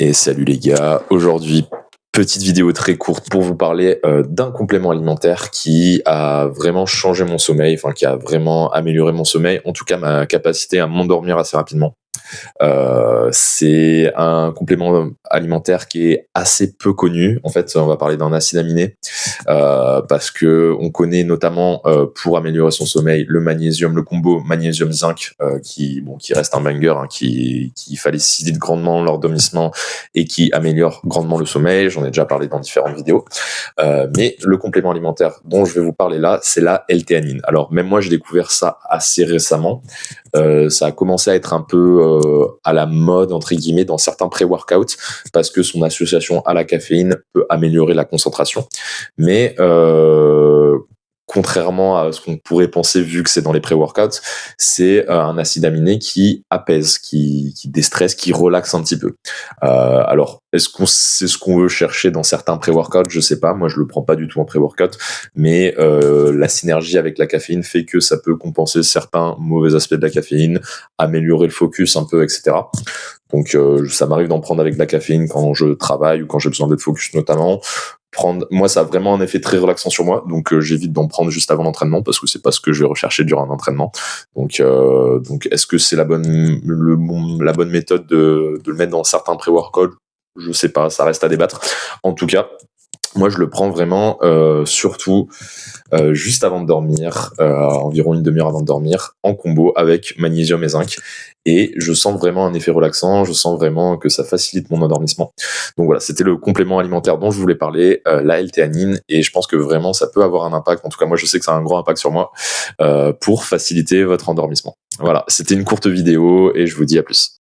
Et salut les gars, aujourd'hui petite vidéo très courte pour vous parler d'un complément alimentaire qui a vraiment changé mon sommeil, enfin qui a vraiment amélioré mon sommeil, en tout cas ma capacité à m'endormir assez rapidement. C'est un complément alimentaire qui est assez peu connu. En fait, on va parler d'un acide aminé parce que on connaît notamment pour améliorer son sommeil le magnésium, le combo magnésium-zinc qui reste un banger, hein, qui facilite grandement l'endormissement et qui améliore grandement le sommeil. J'en ai déjà parlé dans différentes vidéos. Mais le complément alimentaire dont je vais vous parler là, c'est la L-théanine. Alors même moi, j'ai découvert ça assez récemment. Ça a commencé à être un peu à la mode entre guillemets dans certains pré-workouts parce que son association à la caféine peut améliorer la concentration. Mais contrairement à ce qu'on pourrait penser vu que c'est dans les pré-workouts, c'est un acide aminé qui apaise, qui déstresse, qui relaxe un petit peu. Alors, est-ce qu'on c'est ce qu'on veut chercher dans certains pré-workouts? Je sais pas, moi je le prends pas du tout en pré-workout, mais la synergie avec la caféine fait que ça peut compenser certains mauvais aspects de la caféine, améliorer le focus un peu, etc. Donc ça m'arrive d'en prendre avec de la caféine quand je travaille ou quand j'ai besoin d'être focus notamment. Moi ça a vraiment un effet très relaxant sur moi, donc j'évite d'en prendre juste avant l'entraînement parce que c'est pas ce que je vais rechercher durant un entraînement. Donc est-ce que c'est la bonne méthode de le mettre dans certains pré-workouts? Je sais pas, ça reste à débattre. En tout cas, moi, je le prends vraiment surtout juste avant de dormir, environ une demi-heure avant de dormir, en combo avec magnésium et zinc. Et je sens vraiment un effet relaxant, je sens vraiment que ça facilite mon endormissement. Donc voilà, c'était le complément alimentaire dont je voulais parler, la L-théanine, et je pense que vraiment ça peut avoir un impact, en tout cas moi je sais que ça a un grand impact sur moi, pour faciliter votre endormissement. Voilà, c'était une courte vidéo et je vous dis à plus.